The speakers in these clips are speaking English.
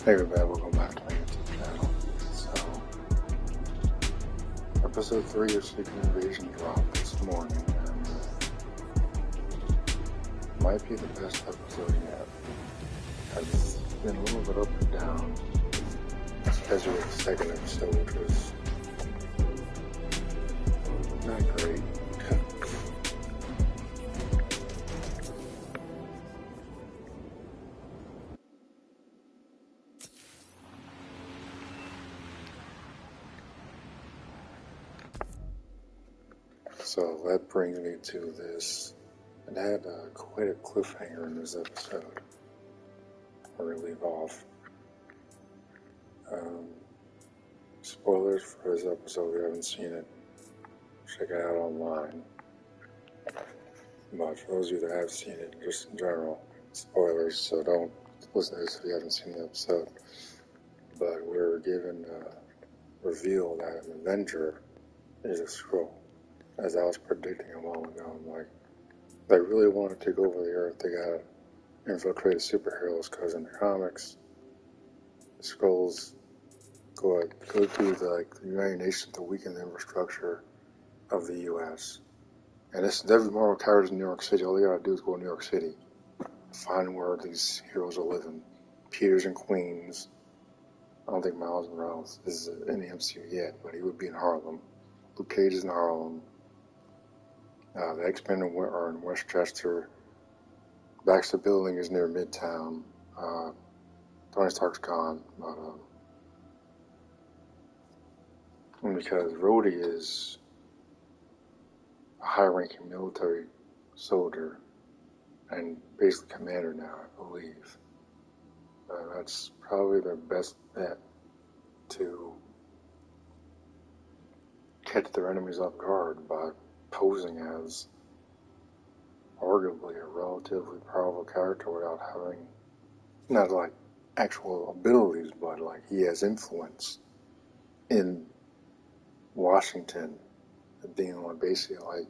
Hey everybody, welcome back to my YouTube channel. So, episode 3 of Secret Invasion dropped this morning, and might be the best episode yet. It's been a little bit up and down, especially with the second episode, which was not great. So that brings me to this. It had quite a cliffhanger in this episode, where we leave off. Spoilers for this episode, if you haven't seen it, check it out online. But for those of you that have seen it, just in general, spoilers, so don't listen to this if you haven't seen the episode. But we're given a reveal that an Avenger is a Skrull. As I was predicting a while ago, I'm like, they really want to take over the Earth, they gotta infiltrate the superheroes, because in the comics, the Skrulls go through the United Nations to weaken the infrastructure of the U.S. And this every Marvel character in New York City. All they gotta do is go to New York City, find where these heroes are living. Peter's in Queens. I don't think Miles Morales is in the MCU yet, but he would be in Harlem. Luke Cage is in Harlem. The X-Men are in Westchester. Baxter Building is near Midtown. Tony Stark's gone, but because Rhodey is a high-ranking military soldier and basically commander now, I believe. That's probably their best bet to catch their enemies off guard by posing as arguably a relatively powerful character without having, not like actual abilities, but like he has influence in Washington, being like basically like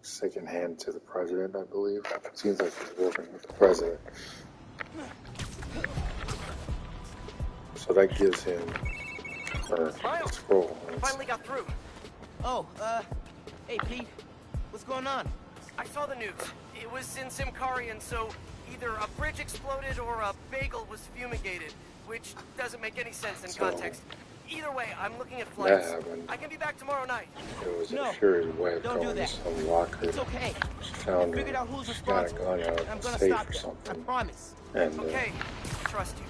second hand to the president, I believe. It seems like he's working with the president. So that gives him a Skrull. Finally got through. Oh, hey Pete, what's going on? I saw the news. It was in Symkarian, so either a bridge exploded or a bagel was fumigated, which doesn't make any sense in context. Either way, I'm looking at flights. I can be back tomorrow night. It was a Fury's way of don't do going that. some locker. It's okay. She found Figured out who's responsible. got a gun out I'm of gonna the safe stop or you. I something. promise. And Okay, I trust you.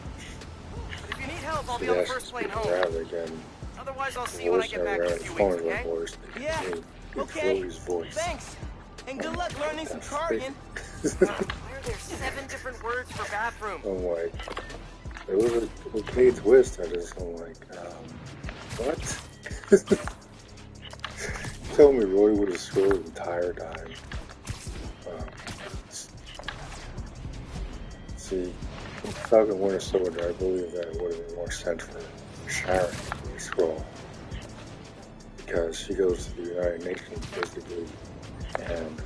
But if you need help, I'll be she on the asked first to plane speak home. rather again. Otherwise, I'll see you when I get back in a few weeks, okay? Voice, Yeah, okay. Voice. Thanks. And good luck learning some Symkarian. Why are there 7 different words for bathroom? I'm like, it was a okay twist. I'm like, what? Tell me Roy would have scored the entire time. See, Falcon Winter Soldier, I believe that it would have been more sense for Sharon to be a Skrull. Because she goes to the United Nations, basically, and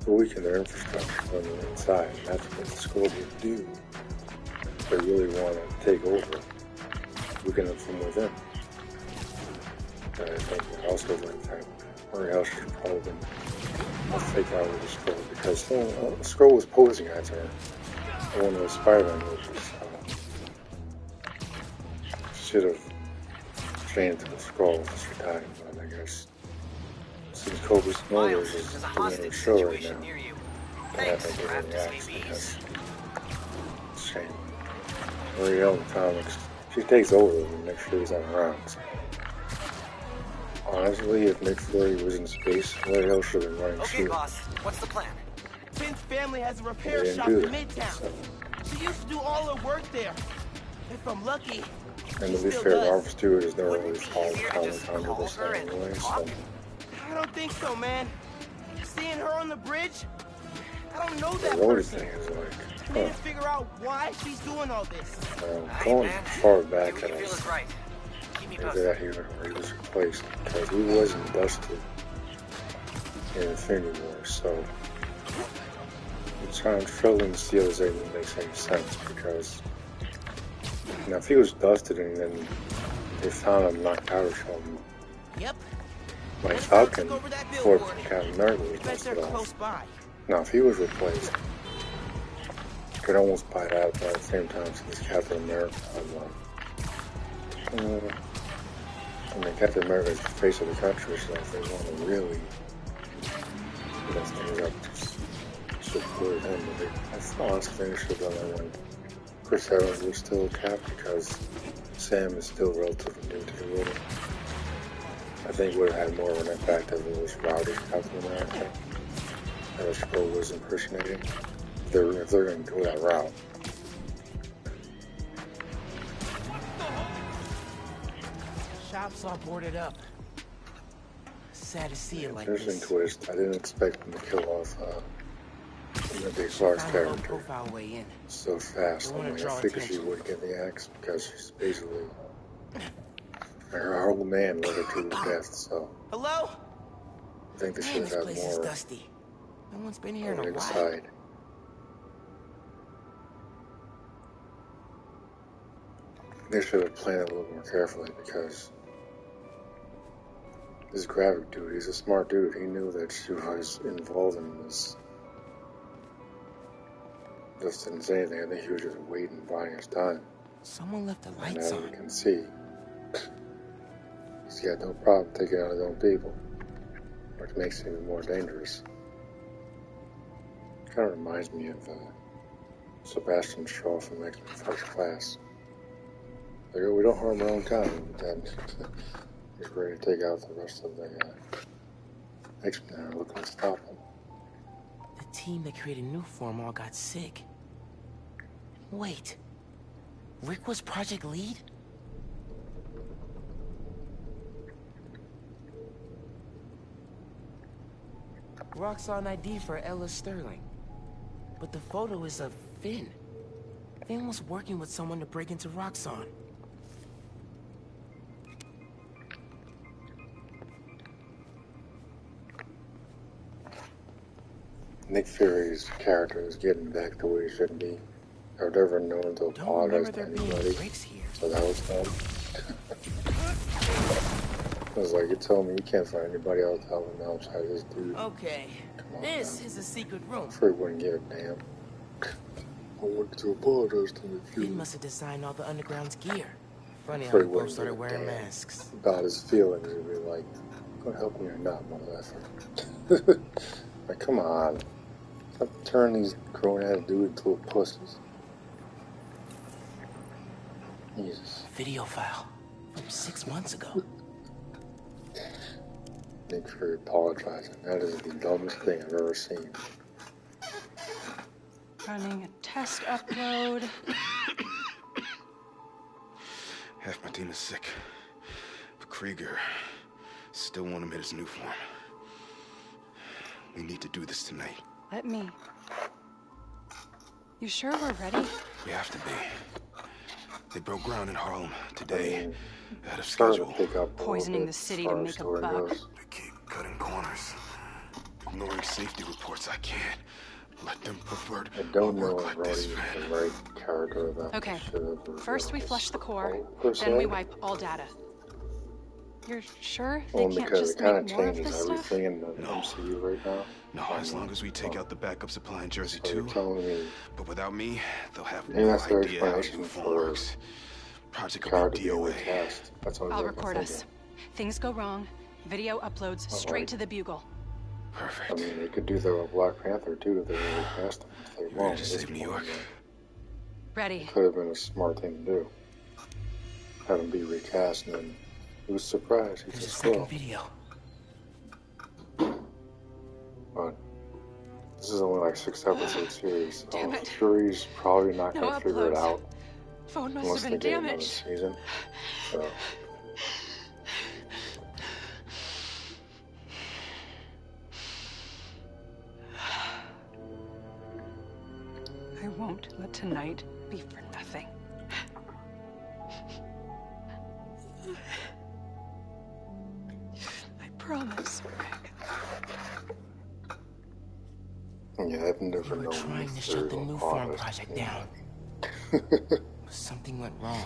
weaken their infrastructure from the inside. And that's what the Skrulls would do. They really want to take over, weaken them from within. And I think also like that Murray House should probably been a fake out with the Skrull, because the Skrull was posing as her. One of the Spider-Man movies. Should have changed to the Skrull this time, but I guess since Kobe Smulders is doing a show right now, I think they're going to react because it's a shame. L'Oreal in the comics, she takes over when Nick Fury's not around. So. Honestly, if Nick Fury was in space, L'Oreal should have been running Okay, SHIELD. boss. What's the plan? Finn's family has a repair They didn't shop do in that, Midtown. so. She used to do all her work there. If I'm lucky, And to she be still fair, does. Martha Stewart has never Wouldn't really it be followed easier to comic just under call this her and anyway, so. talk? I don't think so, man. Seeing her on the bridge, I don't know The that Rhodey person. thing is like, I need to figure out why she's doing all this. going far back Do that what you feel is right. Keep me that posted. he was replaced, because he wasn't busted in Infinity War, so I'm struggling to see how this even makes any sense, because Now, if he was dusted and then they found him knocked out or something, Yep. like Falcon, before Captain America was dusted close off. by. Now, if he was replaced, you could almost buy that, but at the same time, since Captain America, I mean, Captain America is the face of the country, so if they want to really mess things up, just support him. But I honestly think they should have done that when Chris Evans was still a Cap, because Sam is still relatively new to the role. I think it would have had more of an impact if it was Rowdy Captain America that Scroll was impersonating. If they're going to go that route. Shop's all boarded up. Sad to see it like Interesting this. twist. I didn't expect them to kill off Big Clark's character so fast. I mean, I figured she would get the axe because she's basically her old man led her to death. So Hello? I think they Man, should this have place had is more dusty. No one's been here on in the a while. inside. They should have planned it a little more carefully because this Gravik dude, he's a smart dude. He knew that she was involved in this. Just didn't say anything. I think he was just waiting, buying his time. Someone left the And lights as on. you can see, he's got no problem taking out his own people, which makes him even more dangerous. Kind of reminds me of Sebastian Shaw from X-Men First Class. Like, oh, we don't harm our own kind, but then he's ready to take out the rest of the X-Men that are looking to stop him. The team that created Nuform all got sick. Wait. Rick was Project Lead? Roxxon ID for Ella Sterling. But the photo is of Finn. Finn was working with someone to break into Roxxon. Nick Fury's character is getting back to where he should be. I've never known to apologize to anybody. So that was fun. I was like, you told me you can't find anybody else to help him outside this dude. Okay, this is a secret room. I'm sure he wouldn't give a damn. I wanted to apologize to Nick Fury. He must have designed all the Underground's gear. Funny how Sure they he both wouldn't started give a wearing damn masks. about his feelings. He'd be like, gonna help me or not, motherfucker. Like, come on. Stop turning these grown-ass dudes into pussies. Jesus. Video file from 6 months ago. Nick Fury apologizing. That is the dumbest thing I've ever seen. Running a test upload. Half my team is sick. But Krieger still won't admit his Nuform. We need to do this tonight. Let me. You sure we're ready? We have to be. They broke ground in Harlem today, ahead of Starting schedule. to pick up Poisoning the city to make a buck. They keep cutting corners, ignoring safety reports. I can't let them pervert I don't a know work if like Rhodey this, is man. the right character that Okay. should have First we flush the core, per then we se. wipe all data. You're sure Well, they can't because just it kind make of more of changes this stuff? everything in the No. MCU right now. No, as long as we take out the backup supply in Jersey So you're too. telling me But without me, they'll have Maybe no that's their idea how explanation Nuform for works. Project will card be to be DOA. recast. That's what I'll I'm record us. thinking. Things go wrong. Video uploads straight right. to the Bugle. I Perfect. mean, they could do that with Black Panther too if they really cast him. If they You ready won't, to at this save New point, York? yeah. Ready. Could have been a smart thing to do. Have him be recast and then he was surprised. He There's a just second will. video. But this is only like 6 episode series. So Damn it. Fury's probably not No going to figure it uploads. out Phone must unless have they been get another damaged. season. So I won't let tonight be for nothing. I promise, Rick. yeah, I've never They were known trying to Nick shut the Fury Nuform honest. project down. Something went wrong.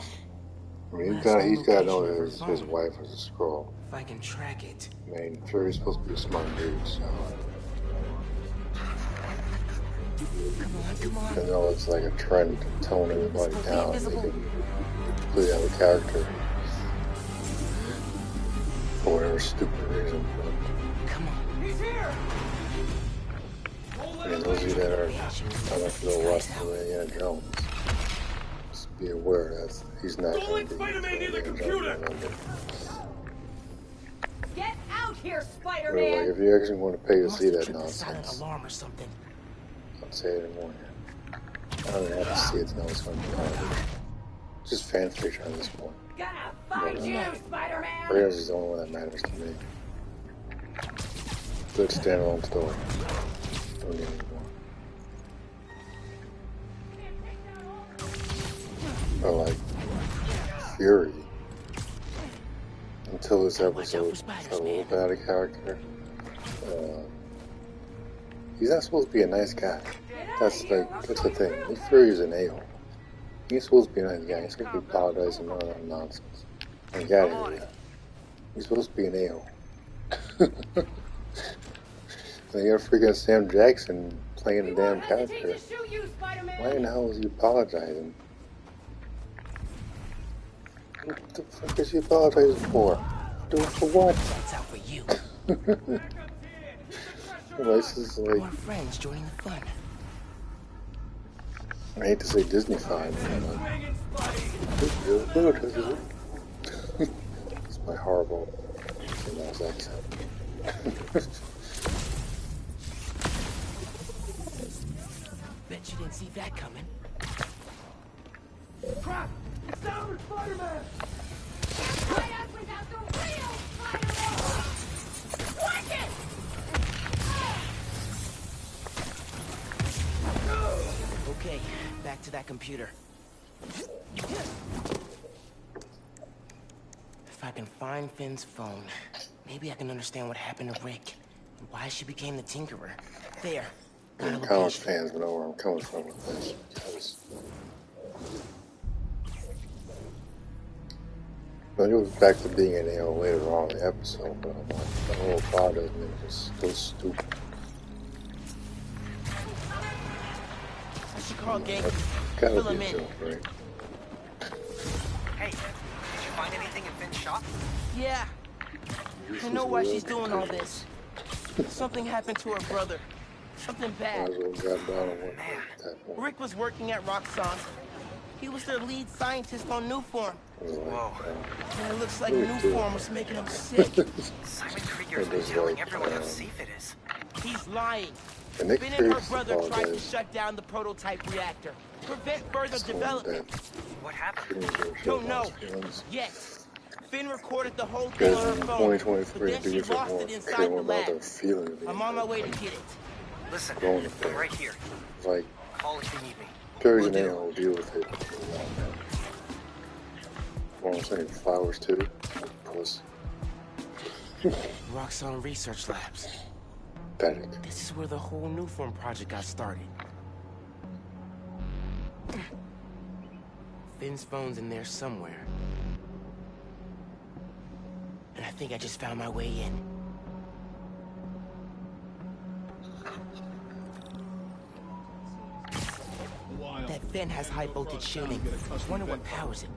I mean, Last known he's got to know location of her that his phone. wife was a scroll. If I can track it. I mean, Fury's supposed to be a smart dude, so. Come on. I know it's like a trend to tone everybody down. They can completely out of character for whatever stupid reason. Come on. He's here. I mean, those of you that are, I don't know if you'll watch Indiana Jones, just be aware that he's not going to be Indiana Jones. Get out here, Like, Spider-Man! if you actually want to pay to Must see have that tripped the silent nonsense, alarm or something. don't say it anymore. I don't even have to see it to know it's going to be garbage. Just fan fiction at this point. Gonna find you, Spider-Man! Raiders is the only one that matters to me. Good standalone story. Don't need any more. But like Fury, until this episode felt a little bit out of character. He's not supposed to be a nice guy. That's the thing. Nick Fury is an a-hole. He's supposed to be a nice guy. He's supposed to be apologizing and all that nonsense. I got it. He's supposed to be an a-hole. Then you got freaking Sam Jackson playing the damn character. Why in the hell is he apologizing? What the fuck is he apologizing for? Doing for what? That's out for you. This is like, More friends joining the fun. I hate to say Disney fine, it's my horrible Mouse accent. Bet you didn't see that coming. Crap! It's down with Spider-Man! Fight us without the real Spider-Man! Watch it! Okay, back to that computer. If I can find Finn's phone, maybe I can understand what happened to Rick and why she became the Tinkerer. There. Got a College location. fans know where I'm coming from with this. Because it goes back to being an AO later on in the episode, but I'm like, the whole plot of it is so stupid. I should call Gang. Gotta Fill be him a in. joke, right? Hey, did you find anything in Finn's shop? Yeah, I know why she's doing all this. Something happened to her brother. Something Might bad. as well got down and work at that point. Rick was working at Roxxon. He was their lead scientist on Newform. It was like, And it looks like Me too. Newform was making him sick. Simon Krieger's It been was telling like, everyone how safe it is. He's lying. and Nick Finn and Fury her brother tried to apologized. shut down the prototype reactor. Prevent further So development. that What happened? Fury didn't Don't show know. his feelings. Yet. Finn recorded the whole thing Because on in her phone. 2023, But then she dudes are lost more it inside careful the about their lab. feelings. I'm on my way to get it. Listen, Going to I'm bed. right here. It's like, Call if you need me. Fury's an Will do. a-hole, will deal with it. Well, I'm saying flowers too. Puss. Roxxon Research Labs. Pathetic. This is where the whole Newform project got started. Finn's phone's in there somewhere. And I think I just found my way in. That Finn has high voltage shielding. Wonder what powers it.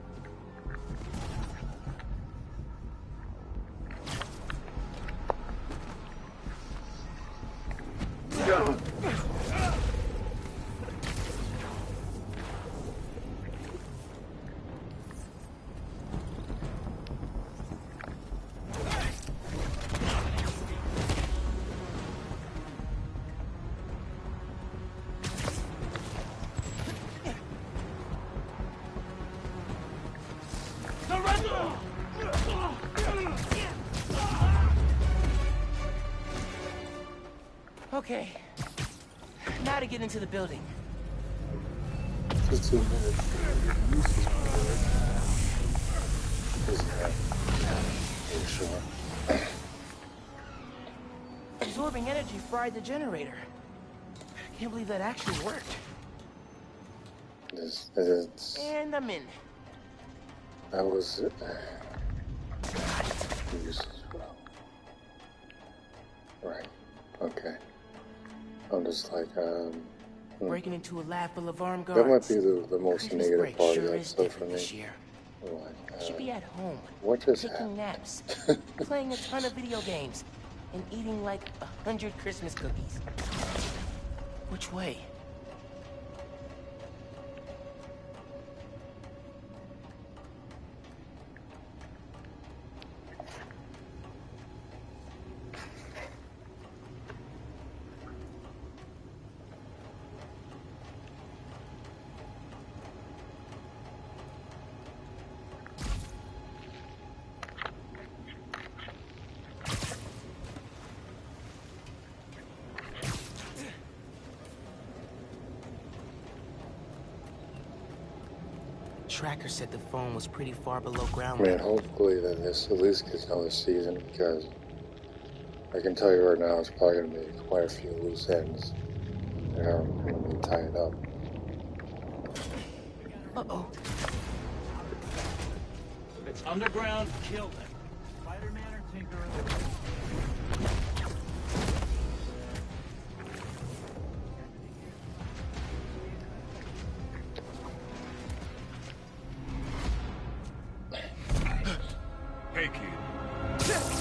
Okay. Now to get into the building. Just 2 minutes. Sure. Absorbing energy fried the generator. Can't believe that actually worked. And I'm in. That was right. Okay. I'm just like, Breaking into a lab full of armed that might guards. be the most Christmas negative break part of sure the is episode for different me. this year. Like, Should be at home, what just taking happened? naps, playing a ton of video games, and eating like 100 Christmas cookies. Which way? Tracker said the phone was pretty far below ground Man, level. hopefully that this at least gets another season, because I can tell you right now it's probably going to be quite a few loose ends that are going to be tied up. Uh-oh. If it's underground, kill them. Spider-Man or Tinkerer? Hey, kid.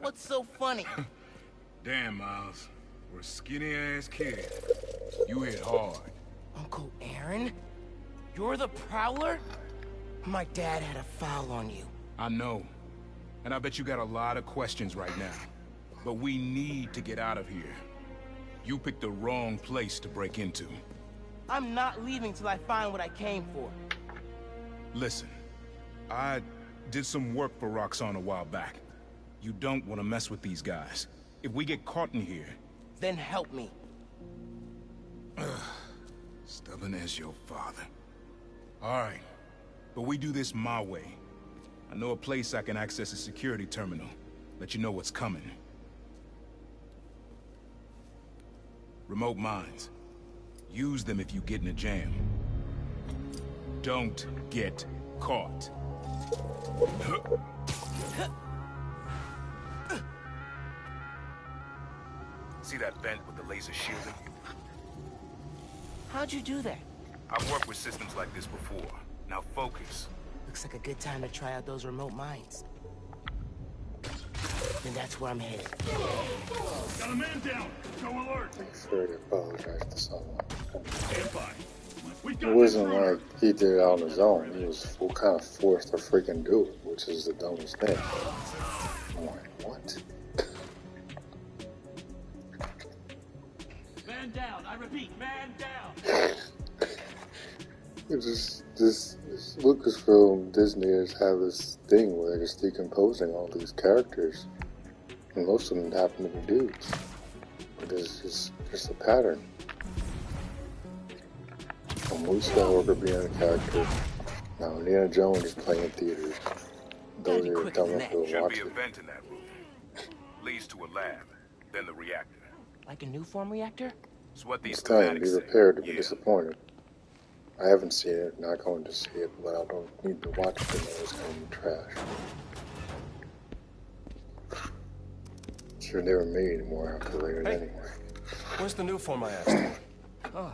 What's so funny? Damn, Miles. For a skinny-ass kid, you hit hard. Uncle Aaron? You're the Prowler? My dad had a foul on you. I know. And I bet you got a lot of questions right now. But we need to get out of here. You picked the wrong place to break into. I'm not leaving till I find what I came for. Listen, I did some work for Roxxon a while back. You don't want to mess with these guys. If we get caught in here... Then help me. Stubborn as your father. All right, but we do this my way. I know a place I can access a security terminal. Let you know what's coming. Remote mines. Use them if you get in a jam. Don't get caught. See that vent with the laser shielding? How'd you do that? I've worked with systems like this before. Now focus. Looks like a good time to try out those remote mines. Then that's where I'm headed. Got a man down. Go alert. Make sure to apologize to someone. Stand by. We It got wasn't an intruder. like he did it on his own. He was kind of forced to freaking do it, which is the dumbest thing. I'm like, what? Man down. I repeat, man down. It's just this Lucasfilm, Disney has have this thing where they're just decomposing all these characters, and most of them happen to be dudes. But it's just a pattern. Luke Skywalker being a character. Now Indiana Jones is playing in theaters. Those are dumb enough to Should watch be a it. vent in that room. Leads to a lab, then the reactor. Like a new form reactor? It's what these It's time to schematics be say. prepared to be Yeah. disappointed. I haven't seen it, not going to see it, but I don't need to watch it to know it's going to be trash. Should never made any more after later anyway. Where's the new form I asked Oh,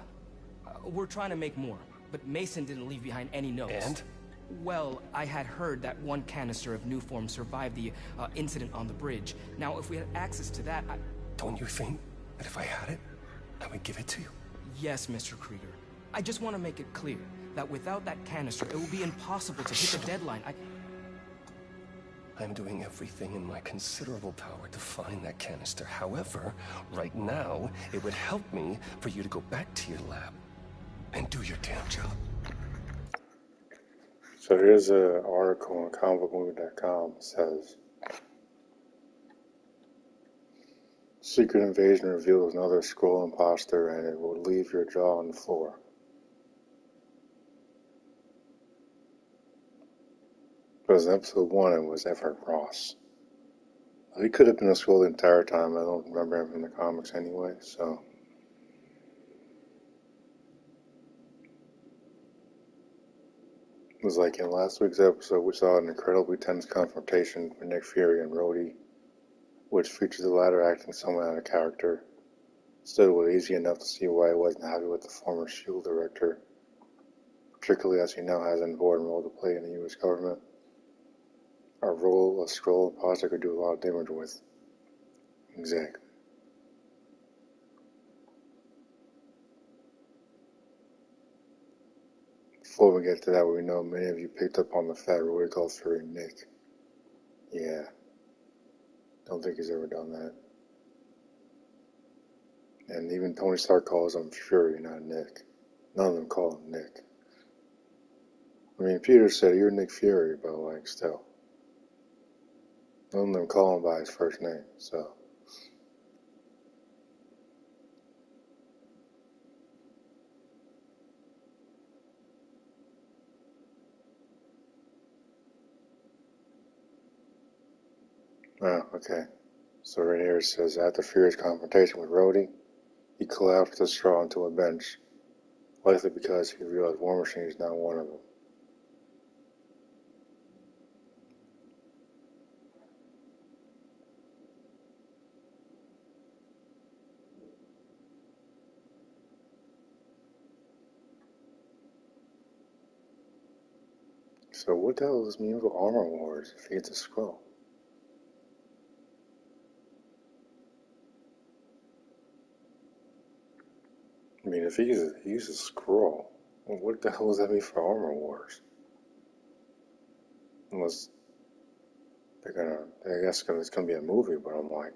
we're trying to make more, but Mason didn't leave behind any notes. And? Well, I had heard that one canister of new form survived the incident on the bridge. Now, if we had access to that, Don't you think that if I had it, I would give it to you? Yes, Mr. Krieger. I just want to make it clear that without that canister, it will be impossible to hit the deadline. I'm doing everything in my considerable power to find that canister. However, right now, it would help me for you to go back to your lab and do your damn job. So here's an article on comicbookmovie.com. It says, Secret Invasion reveals another Skrull imposter and it will leave your jaw on the floor. Because in episode 1 it was Everett Ross. He could have been a Skrull the entire time. I don't remember him in the comics anyway, so. It was like in last week's episode, we saw an incredibly tense confrontation with Nick Fury and Rhodey, which features the latter acting somewhat out of character. Still, it was easy enough to see why he wasn't happy with the former S.H.I.E.L.D. director, particularly as he now has an important role to play in the U.S. government. A role a Skrull imposter could do a lot of damage with. Exactly. Before we get to that, we know many of you picked up on the fact Rhodey called Fury Nick. Yeah. Don't think he's ever done that. And even Tony Stark calls him Fury, not Nick. None of them call him Nick. I mean, Peter said, "You're Nick Fury," but like, still. None of them call him by his first name, so. Oh, okay. So right here it says, after Fury's confrontation with Rhodey, he collapsed the straw onto a bench, likely because he realized War Machine is not one of them. So what the hell does this mean for Armor Wars if he gets a Skrull? I mean, if he's a Skrull, well, what the hell does that mean for Armor Wars? Unless they're gonna, I guess it's gonna be a movie, but I'm like,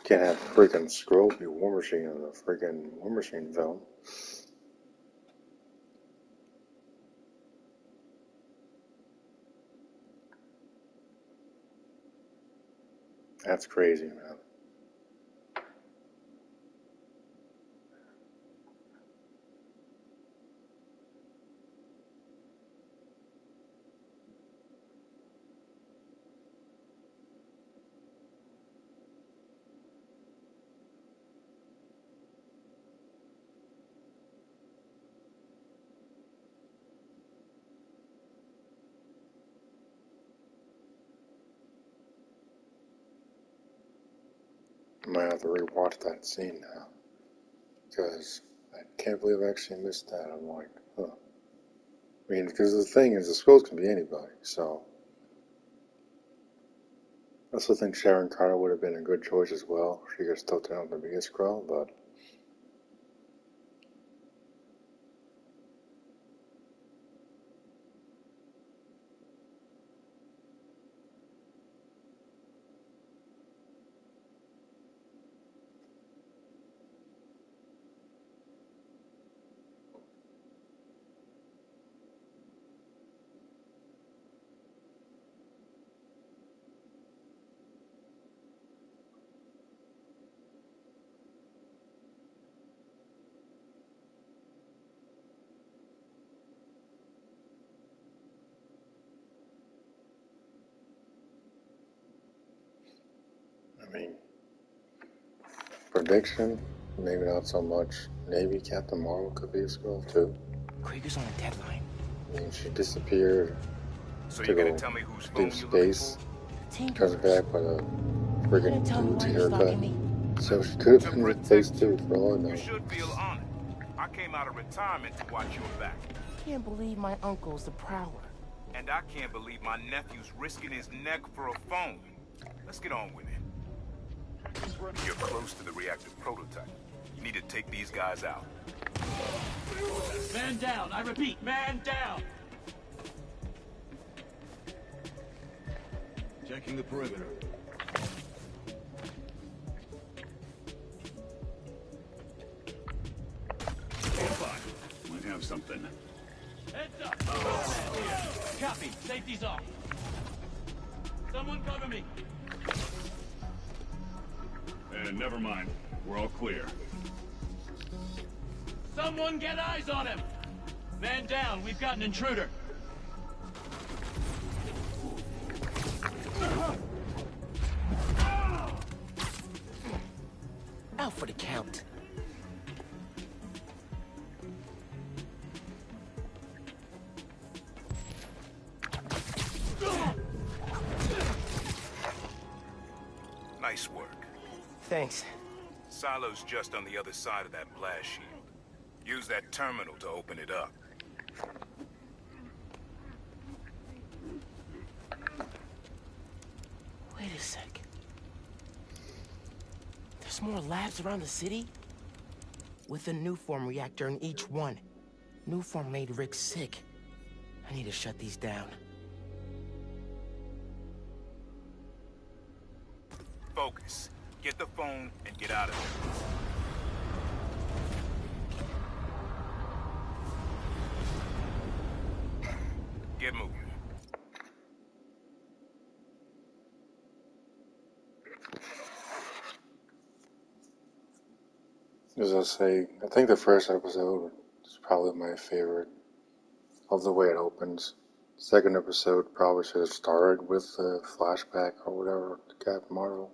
can't have freaking Skrull be War Machine in the freaking War Machine film. That's crazy, man. I might have to rewatch that scene now, because I can't believe I actually missed that. I'm like, huh. I mean, because the thing is, the Skrulls can be anybody, so. I also think Sharon Carter would have been a good choice as well. She could still turn out to be a Skrull, but. I mean, prediction, maybe not so much. Maybe Captain Marvel could be a Skrull too. Krieger's on a deadline. I mean, she disappeared So to you're gonna go tell me who's deep phone you looking space. for? Comes back with a friggin' Tell me why dude's you're stalking haircut. me. So she could have To been replaced too, protect for all I you know. should feel honored. I came out of retirement to watch your back. Can't believe my uncle's the Prowler. And I can't believe my nephew's risking his neck for a phone. Let's get on with it. You're close to the reactive prototype. You need to take these guys out. Man down! I repeat, man down! Checking the perimeter. Stand by. Might have something. Heads up! Copy. Safety's off. Someone cover me. Never mind. We're all clear. Someone get eyes on him! Man down. We've got an intruder. out for the count. Nice work. Thanks. Silo's just on the other side of that blast shield. Use that terminal to open it up. Wait a sec. There's more labs around the city? With a Nuform reactor in each one. Nuform made Rick sick. I need to shut these down. Focus. Get the phone and get out of there. Get moving. As I say, I think the first episode is probably my favorite of the way it opens. Second episode probably should have started with the flashback or whatever to Captain Marvel.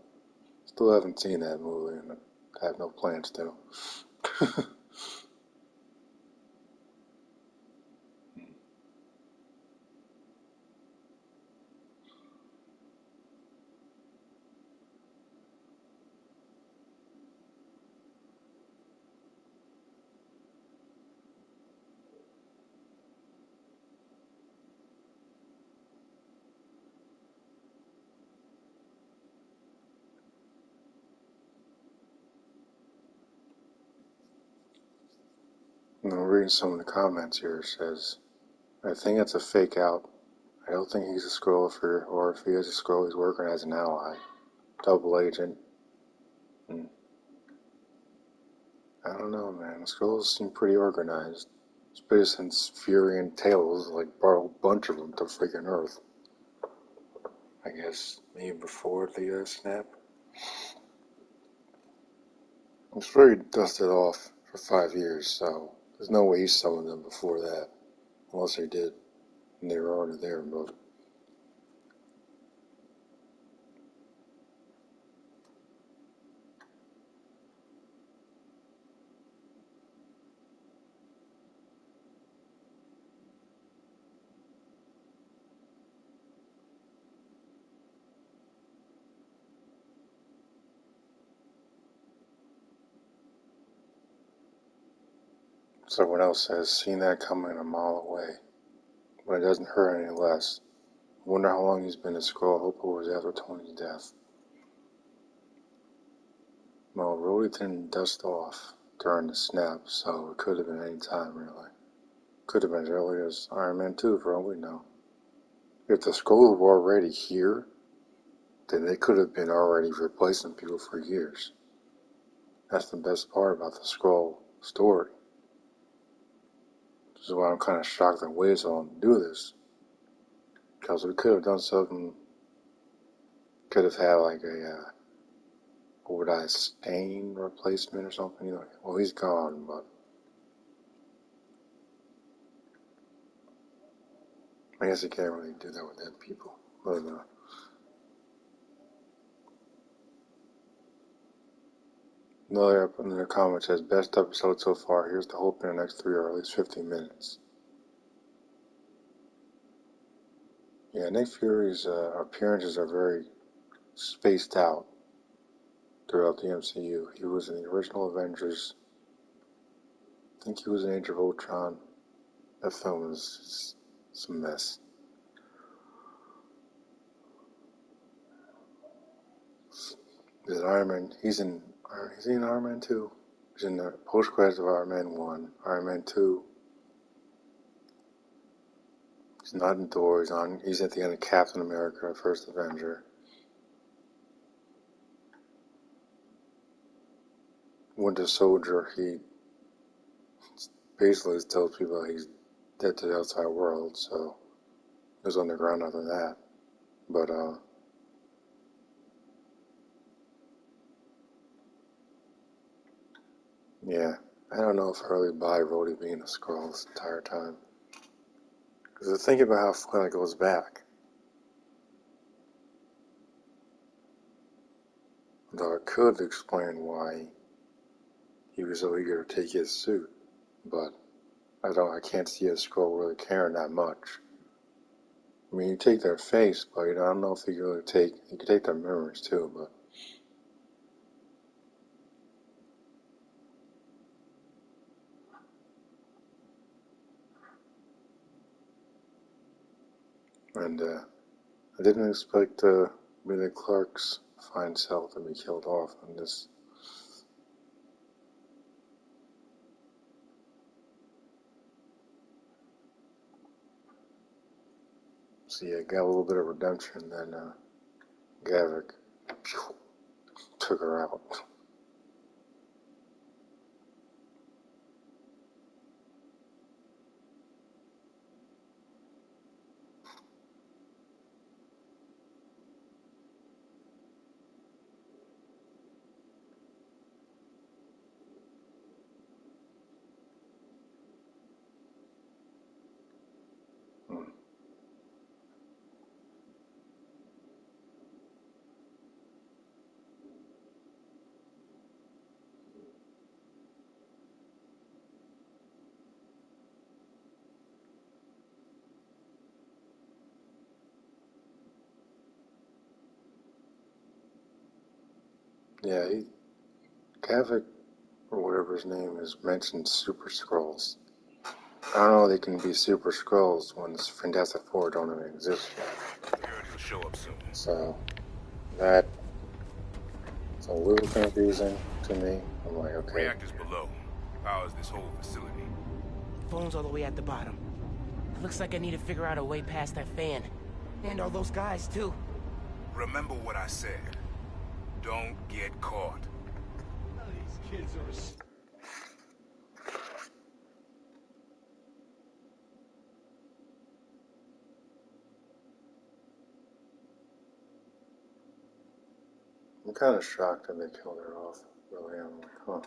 Still haven't seen that movie and I have no plans to. I'm reading some of the comments here. It says, I think it's a fake out. I don't think he's a Skrull, or if he is a Skrull, he's working as an ally. Double agent. I don't know, man. The Skrulls seem pretty organized. Especially since Fury and Tails brought a whole bunch of them to freaking Earth. I guess maybe before the snap. It's very dusted off for 5 years, so there's no way he summoned them before that. Unless he did, and they were already there, but... Someone else says, seen that coming a mile away. But it doesn't hurt any less. Wonder how long he's been a Skrull. Hope it was after Tony's death. Well, Rhodey didn't dust off during the snap, so it could have been any time, really. Could have been as early as Iron Man 2, for all we know. If the Skrulls were already here, then they could have been already replacing people for years. That's the best part about the Skrull story. This is why I'm kind of shocked that waited so long to do this. Because we could have done something, could have had a Stain replacement or something. Well, he's gone, but I guess you can't really do that with dead people. But, another comment says, best episode so far. Here's the hope in the next 3 or at least 15 minutes. Yeah, Nick Fury's appearances are very spaced out throughout the MCU. He was in the original Avengers. I think he was in Age of Ultron. That film is a mess. There's Iron Man. Is he in Iron Man 2? He's in the post-credits of Iron Man 1. Iron Man 2. He's not in Thor. He's at the end of Captain America, First Avenger. Winter Soldier, he basically tells people he's dead to the outside world, so he was underground after that. But, yeah, I don't know if I really buy Rhodey being a Skrull this entire time. Because think about how far it goes back. Though it could explain why he was so eager to take his suit, but I can't see a Skrull really caring that much. I mean, you take their face, but I don't know if you could take their memories too, but. And I didn't expect Billy Clark's fine self to be killed off in this. So yeah, got a little bit of redemption, then Gavik took her out. Yeah, Gavik, or whatever his name is, mentioned Super Skrulls. I don't know they can be Super Skrulls when Fantastic Four don't even exist yet. He'll show up soon. So, that's a little confusing to me. I'm like, okay. Reactors below. Powers this whole facility. Phone's all the way at the bottom. Looks like I need to figure out a way past that fan. And all those guys, too. Remember what I said. Don't get caught. These kids are... I'm kind of shocked that they killed her off. Really, I'm like, huh.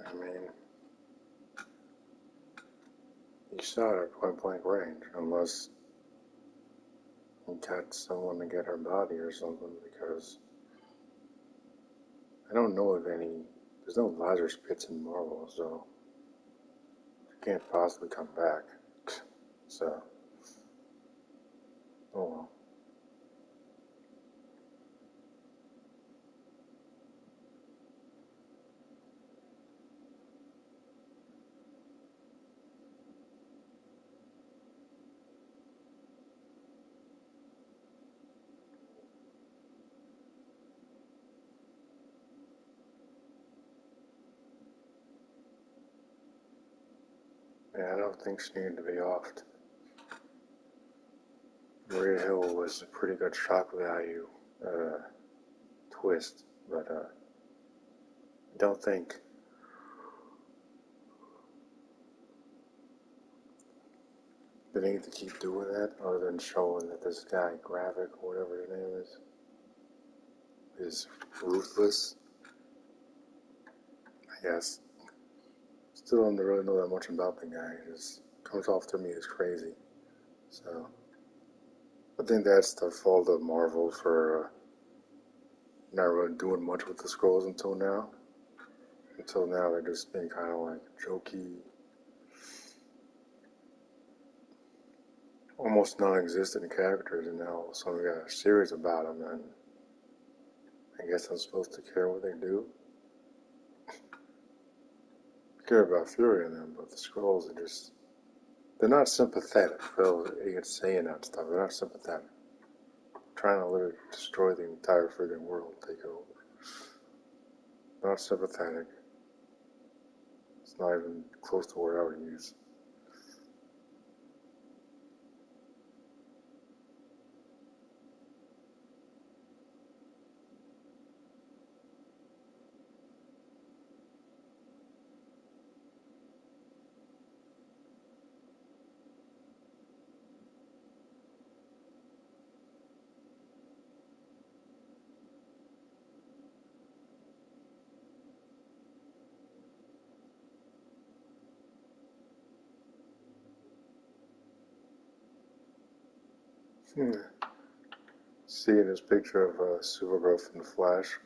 I mean, you shot her at point blank range, unless you got someone to get her body or something, because I don't know of any. There's no laser spits in Marvel, so she can't possibly come back. So, oh well. Yeah, I don't think she needed to be offed. Maria Hill was a pretty good shock value twist, but I don't think they need to keep doing that other than showing that this guy, Gravik, or whatever his name is ruthless, I guess. Still don't really know that much about the guy. He just comes off to me as crazy. So I think that's the fault of Marvel for not really doing much with the Skrulls until now. Until now, they're just being kind of like jokey, almost non-existent characters, and now all of a sudden we got a series about them, and I guess I'm supposed to care what they do. I care about Fury and them, but the Skrulls are just, they're not sympathetic. Phil ain't saying that stuff. They're not sympathetic. Trying to literally destroy the entire friggin' world, take over. Not sympathetic. It's not even close to what I would use. Seeing this picture of Supergirl from The Flash,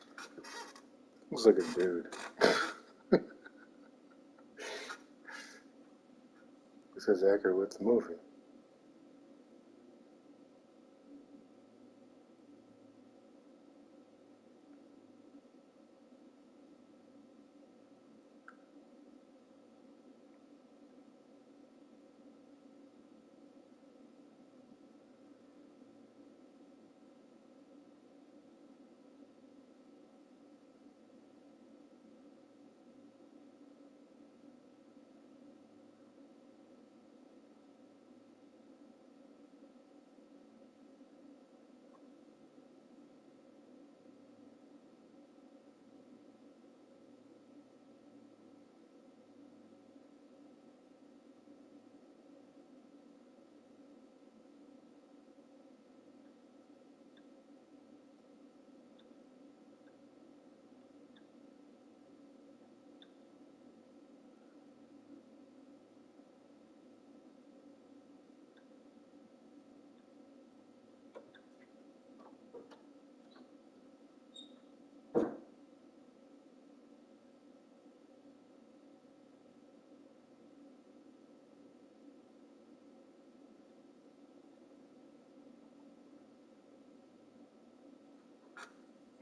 looks like a dude. This is accurate with the movie.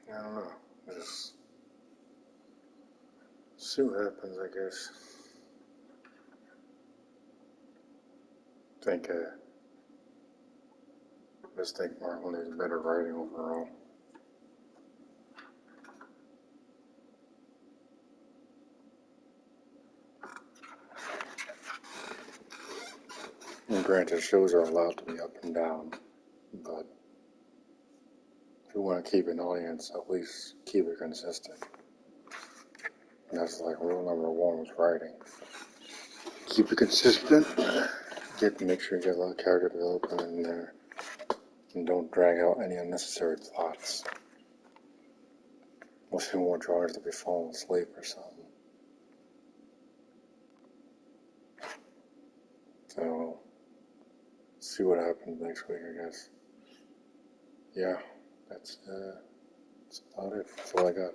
I don't know. Just see what happens, I guess. I just think Marvel needs better writing overall. And granted, shows are allowed to be up and down, but if you want to keep an audience, at least keep it consistent. And that's like rule number one with writing. Keep it consistent. Make sure you get a lot of character development in there, and don't drag out any unnecessary plots. Most people want drawers to be falling asleep or something. So, see what happens next week, I guess. Yeah, that's about it. That's all I got.